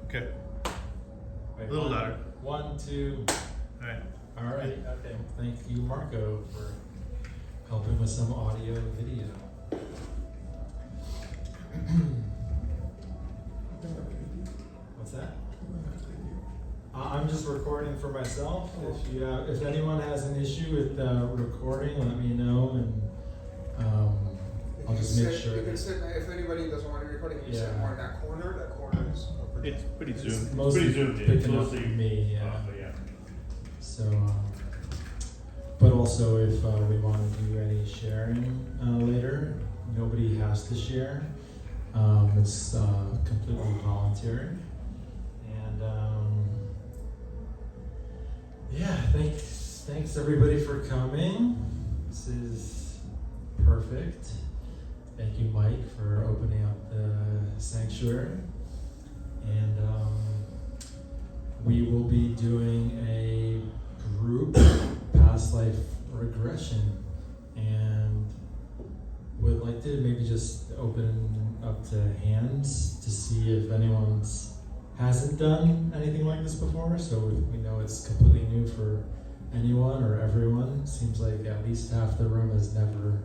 Okay. Wait, A little louder. 1, 2. All right. All right. Okay. Thank you, Marco, for helping with some audio and video. What's that? I'm just recording for myself. If anyone has an issue with recording, let me know, and I'll just make sure. You can sit. If anybody doesn't want to record, you can sit more in that corner. That corner is. It's pretty zoomed. Mostly Pretty zoomed in. picking up Mostly me. Yeah. yeah. So, but also if we want to do any sharing later, nobody has to share. It's completely voluntary. And yeah, thanks everybody for coming. This is perfect. Thank you, Mike, for opening up the sanctuary. And we will be doing a group past life regression, and would like to maybe just open up to hands to see if anyone hasn't done anything like this before. So we know it's completely new for anyone or everyone. Seems like at least half the room has never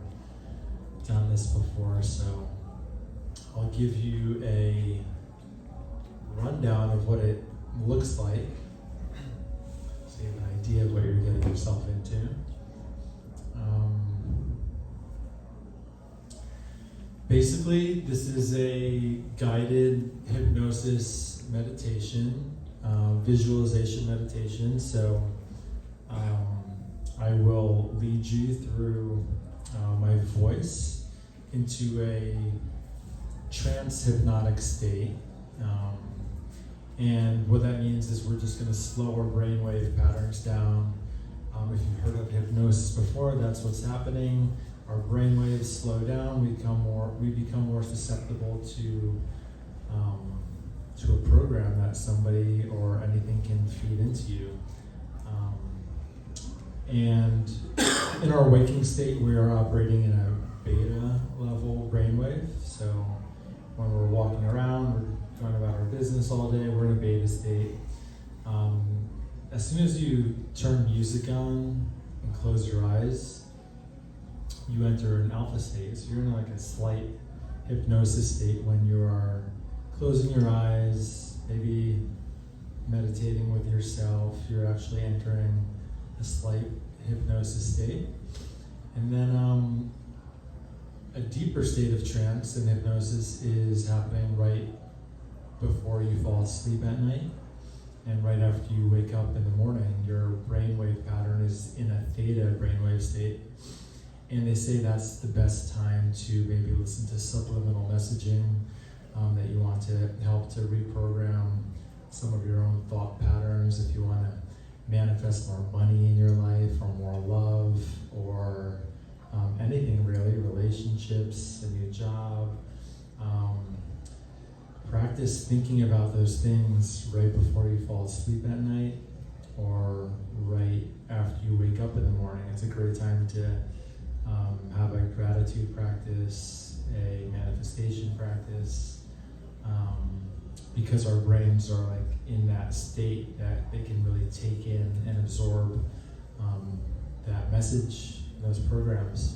done this before. So I'll give you a rundown of what it looks like, so you have an idea of what you're getting yourself into. Basically, this is a guided hypnosis meditation, visualization meditation. So I will lead you through my voice into a trance hypnotic state. And what that means is we're just going to slow our brainwave patterns down. If you've heard of hypnosis before, that's what's happening. Our brainwaves slow down. We become more susceptible to a program that somebody or anything can feed into you. And in our waking state, we are operating in a beta level brainwave. So when we're walking around, we're going about our business all day, we're in a beta state. As soon as you turn music on and close your eyes, you enter an alpha state. So you're in like a slight hypnosis state when you are closing your eyes, maybe meditating with yourself. You're actually entering a slight hypnosis state. And then a deeper state of trance and hypnosis is happening right before you fall asleep at night, and right after you wake up in the morning. Your brainwave pattern is in a theta brainwave state, and they say that's the best time to maybe listen to subliminal messaging that you want to help to reprogram some of your own thought patterns. If you want to manifest more money in your life, or more love, or anything really, relationships, a new job. Practice thinking about those things right before you fall asleep at night, or right after you wake up in the morning. It's a great time to have a gratitude practice, a manifestation practice, because our brains are like in that state that they can really take in and absorb that message, those programs.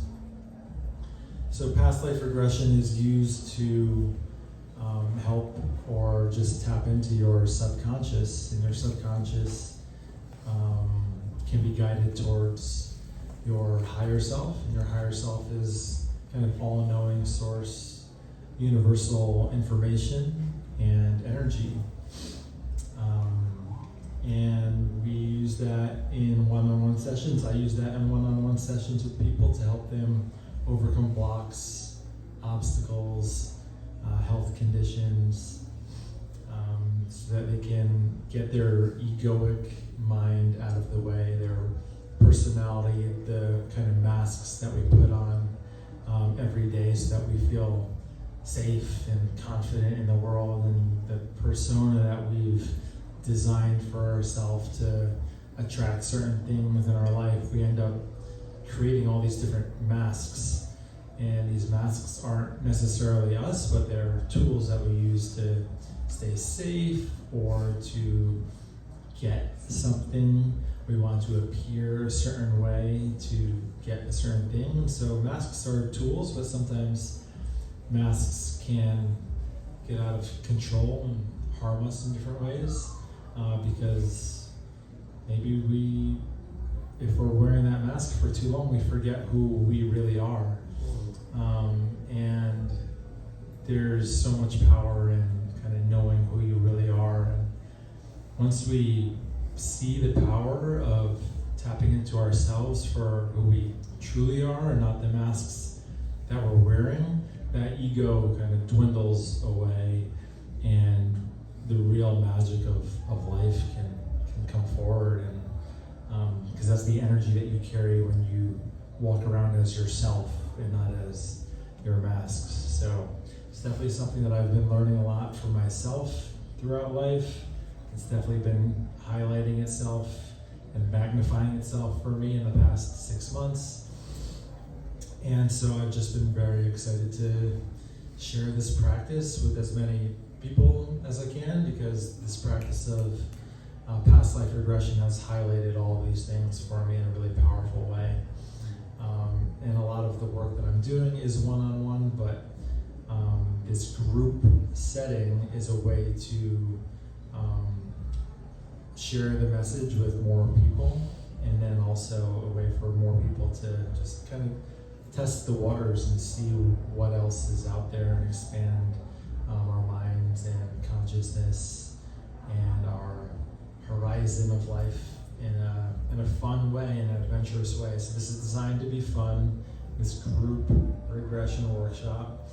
So past life regression is used to help or just tap into your subconscious, and your subconscious can be guided towards your higher self, and your higher self is kind of all-knowing source, universal information and energy. And we use that in one-on-one sessions. I use that in one-on-one sessions with people to help them overcome blocks, obstacles, health conditions, so that they can get their egoic mind out of the way, their personality, the kind of masks that we put on every day, so that we feel safe and confident in the world, and the persona that we've designed for ourselves to attract certain things in our life. We end up creating all these different masks. And these masks aren't necessarily us, but they're tools that we use to stay safe or to get something. We want to appear a certain way to get a certain thing. So masks are tools, but sometimes masks can get out of control and harm us in different ways because maybe if we're wearing that mask for too long, we forget who we really are. And there's so much power in kind of knowing who you really are. And once we see the power of tapping into ourselves for who we truly are and not the masks that we're wearing, that ego kind of dwindles away and the real magic of life can come forward. And because that's the energy that you carry when you walk around as yourself and not as your masks. So it's definitely something that I've been learning a lot for myself throughout life. It's definitely been highlighting itself and magnifying itself for me in the past 6 months. And so I've just been very excited to share this practice with as many people as I can, because this practice of past life regression has highlighted all of these things for me in a really powerful way. And a lot of the work that I'm doing is one-on-one, but this group setting is a way to share the message with more people, and then also a way for more people to just kind of test the waters and see what else is out there and expand our minds and consciousness and our horizon of life in a fun way, in an adventurous way. So this is designed to be fun, this group regression workshop.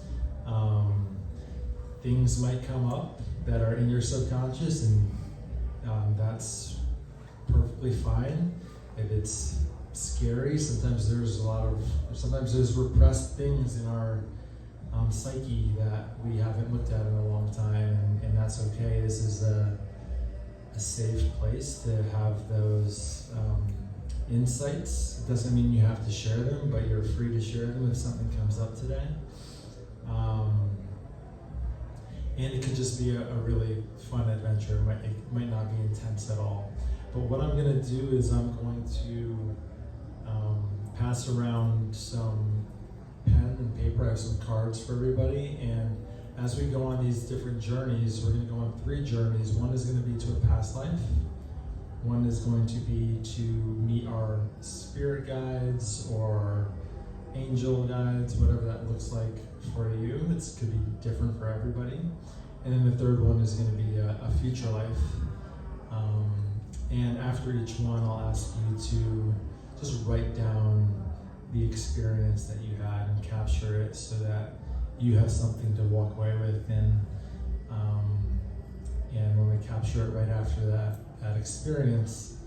Things might come up that are in your subconscious, and that's perfectly fine. If it's scary, sometimes there's repressed things in our psyche that we haven't looked at in a long time, and that's okay. This is a safe place to have those insights. It doesn't mean you have to share them, but you're free to share them if something comes up today. And it could just be a really fun adventure. It might not be intense at all. But what I'm going to do is I'm going to pass around some pen and paper. I have some cards for everybody. And as we go on these different journeys, we're going to go on 3 journeys. One is going to be to a past life. One is going to be to meet our spirit guides or angel guides, whatever that looks like for you. It could be different for everybody. And then the third one is going to be a future life. And after each one, I'll ask you to just write down the experience that you had and capture it so that you have something to walk away with. And when we capture it right after that experience,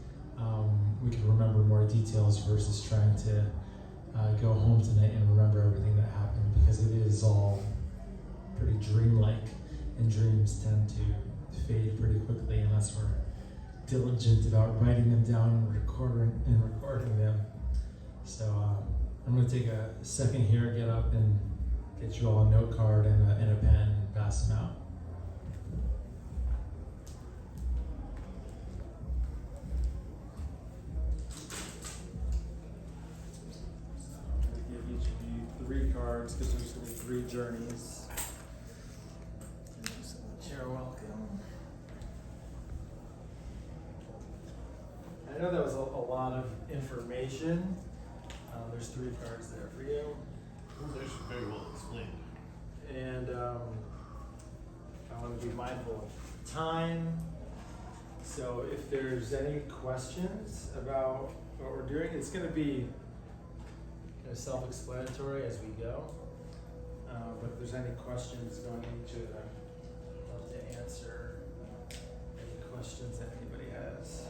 we can remember more details versus trying to go home tonight and remember everything that happened, because it is all pretty dreamlike, and dreams tend to fade pretty quickly unless we're diligent about writing them down and recording them. So I'm going to take a second here, get up and get you all a note card and a pen and pass them out. Give each of you 3 cards because there's going to be 3 journeys. You're welcome. I know that was a lot of information. There's 3 cards there for you. Those are very well explained. And I want to be mindful of time. So if there's any questions about what we're doing, it's going to be kind of self-explanatory as we go. But if there's any questions going into it, I'd love to answer any questions that anybody has.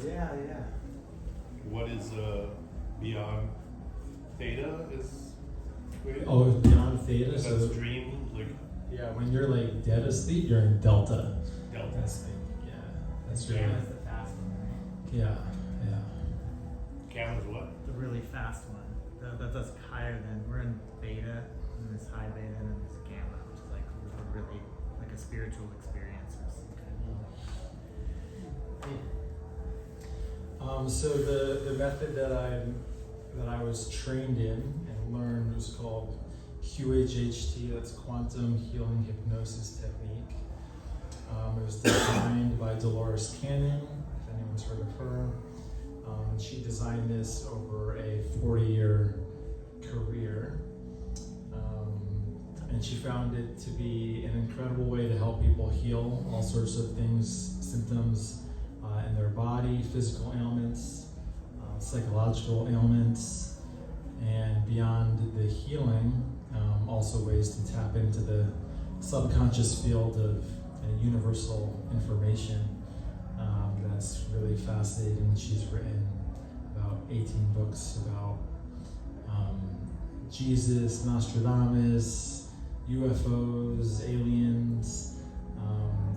Yeah. What is beyond theta is? Oh, it's beyond theta. That's So dream, like yeah, when you're like dead asleep, you're in delta. delta. That's like, yeah. That's The really, gamma's the fast one, right? yeah. Camera's what? The really fast one. That's higher than, we're in beta, and there's high beta, and then there's gamma, which is like a really, like a spiritual experience or some kind of. So the method that I was trained in and learned was called QHHT. That's Quantum Healing Hypnosis Technique. It was designed by Dolores Cannon, if anyone's heard of her. She designed this over a 40-year career. And she found it to be an incredible way to help people heal all sorts of things, symptoms in their body, physical ailments, psychological ailments, and beyond the healing, also ways to tap into the subconscious field of universal information. That's really fascinating. She's written about 18 books about Jesus, Nostradamus, UFOs, aliens,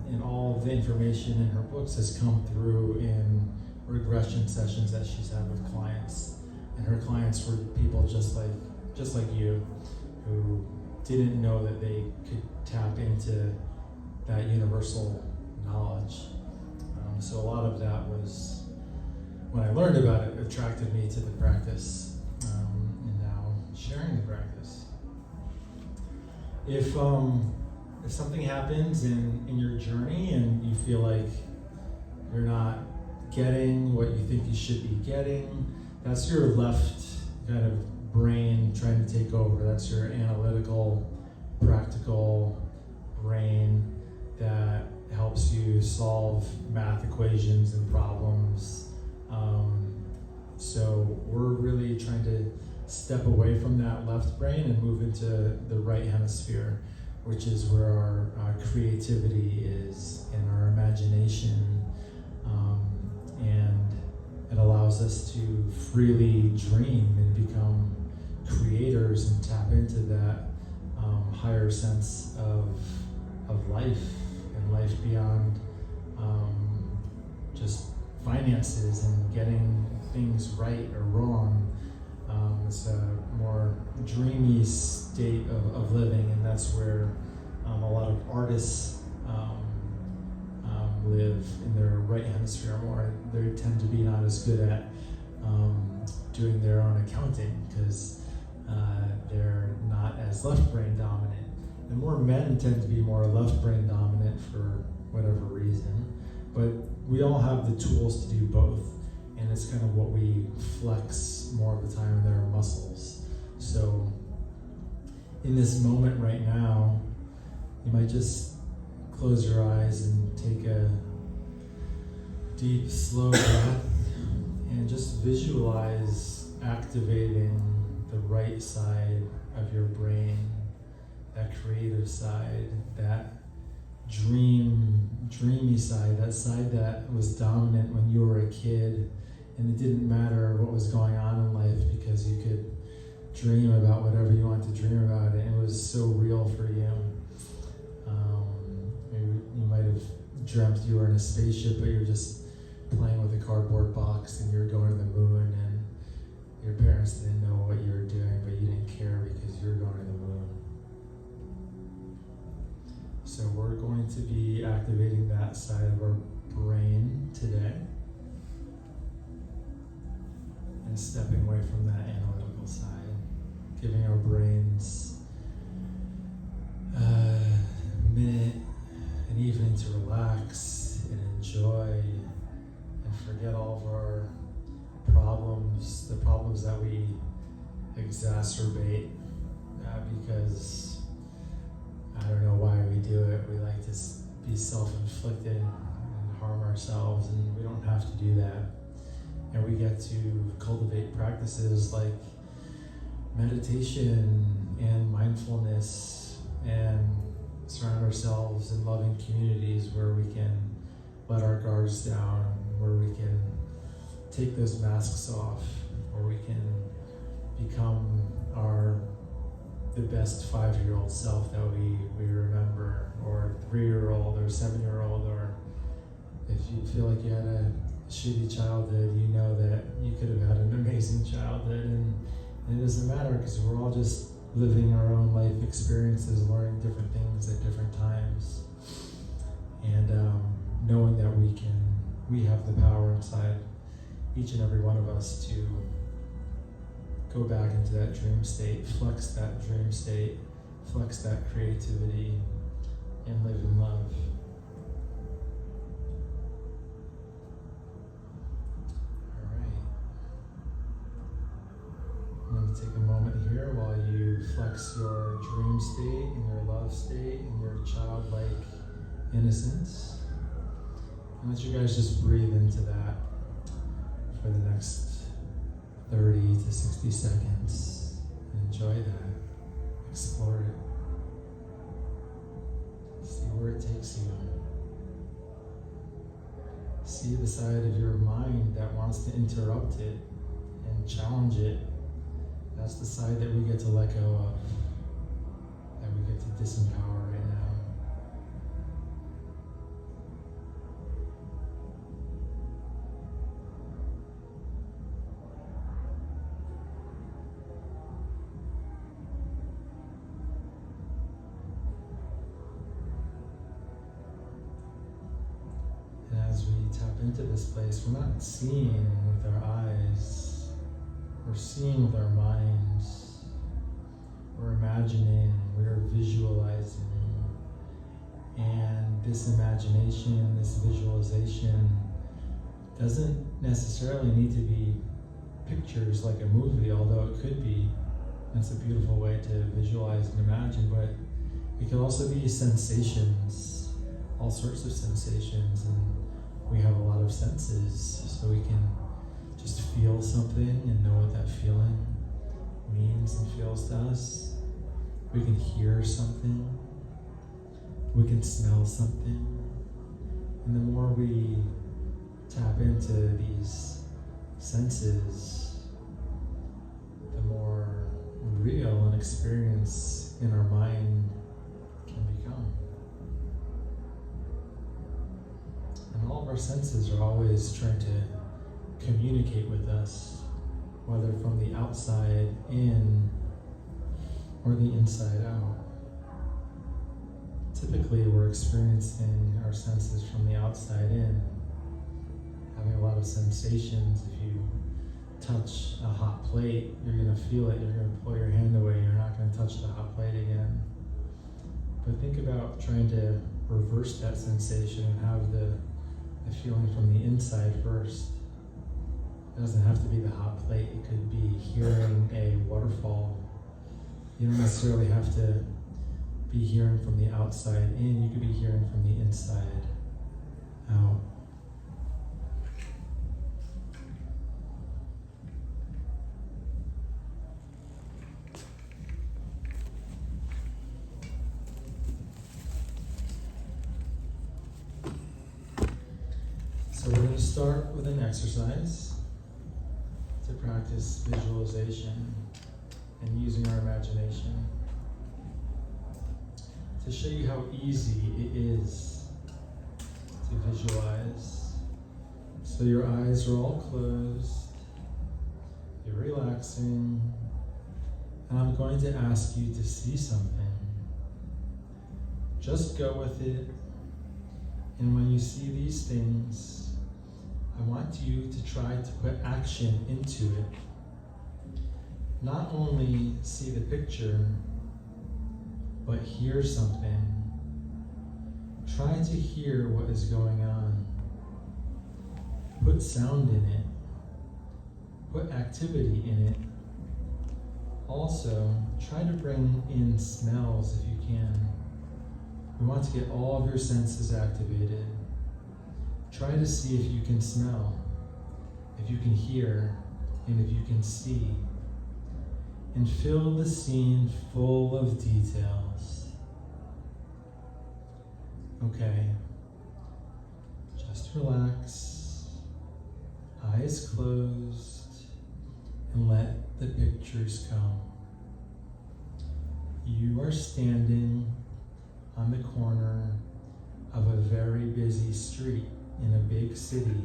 and all of the information in her books has come through in regression sessions that she's had with clients. And her clients were people just like you, who didn't know that they could tap into that universal knowledge. So a lot of that was, when I learned about it, attracted me to the practice, and now sharing the practice. If something happens in your journey and you feel like you're not getting what you think you should be getting, that's your left kind of brain trying to take over. That's your analytical, practical brain that helps you solve math equations and problems. So we're really trying to step away from that left brain and move into the right hemisphere, which is where our creativity is and our imagination, and it allows us to freely dream and become creators and tap into that higher sense of life and life beyond just finances and getting things right or wrong. It's a more dreamy state of living, and that's where a lot of artists live in their right hemisphere more. They tend to be not as good at doing their own accounting because they're not as left brain dominant. And more men tend to be more left brain dominant for whatever reason. But we all have the tools to do both. And it's kind of what we flex more of the time, they're our muscles. So in this moment right now, you might just close your eyes and take a deep, slow breath and just visualize activating the right side of your brain, that creative side, that dreamy side, that side that was dominant when you were a kid, and it didn't matter what was going on in life because you could dream about whatever you wanted to dream about, and it was so real for you. Maybe you might have dreamt you were in a spaceship, but you're just playing with a cardboard box and you're going to the moon, and your parents didn't know what you were doing, but you didn't care because you were going to the moon. So we're going to be activating that side of our brain today and stepping away from that analytical side, giving our brains a minute, an evening to relax and enjoy and forget all of our problems, the problems that we exacerbate because I don't know why we do it. We like to be self-inflicted and harm ourselves, and we don't have to do that. And we get to cultivate practices like meditation and mindfulness and surround ourselves in loving communities where we can let our guards down, where we can take those masks off, where we can become the best 5-year-old self that we remember, or 3-year-old or 7-year-old or If you feel like you had a shitty childhood, you know that you could have had an amazing childhood, and it doesn't matter because we're all just living our own life experiences, learning different things at different times, and knowing that we have the power inside each and every one of us to go back into that dream state, flex that dream state, flex that creativity, and live in love. I'm going to take a moment here while you flex your dream state and your love state and your childlike innocence. I want you guys just breathe into that for the next 30 to 60 seconds. Enjoy that. Explore it. See where it takes you. See the side of your mind that wants to interrupt it and challenge it. That's the side that we get to let go of, that we get to disempower right now. And as we tap into this place, we're not seeing with our eyes. We're seeing with our minds, we're imagining, we're visualizing, and this imagination, this visualization doesn't necessarily need to be pictures like a movie, although it could be. That's a beautiful way to visualize and imagine, but it could also be sensations, all sorts of sensations, and we have a lot of senses, so we can just feel something and know what that feeling means and feels to us. We can hear something. We can smell something. And the more we tap into these senses, the more real an experience in our mind can become. And all of our senses are always trying to communicate with us, whether from the outside in or the inside out. Typically, we're experiencing our senses from the outside in, having a lot of sensations. If you touch a hot plate, you're going to feel it, you're going to pull your hand away, you're not going to touch the hot plate again. But think about trying to reverse that sensation and have the feeling from the inside first. It doesn't have to be the hot plate, it could be hearing a waterfall. You don't necessarily have to be hearing from the outside in, you could be hearing from the inside out. So we're going to start with an exercise to practice visualization and using our imagination to show you how easy it is to visualize. So your eyes are all closed, you're relaxing, and I'm going to ask you to see something. Just go with it, and when you see these things, I want you to try to put action into it. Not only see the picture, but hear something. Try to hear what is going on. Put sound in it. Put activity in it. Also, try to bring in smells if you can. We want to get all of your senses activated. Try to see if you can smell, if you can hear, and if you can see. And fill the scene full of details. Okay, just relax, eyes closed, and let the pictures come. You are standing on the corner of a very busy street. in a big city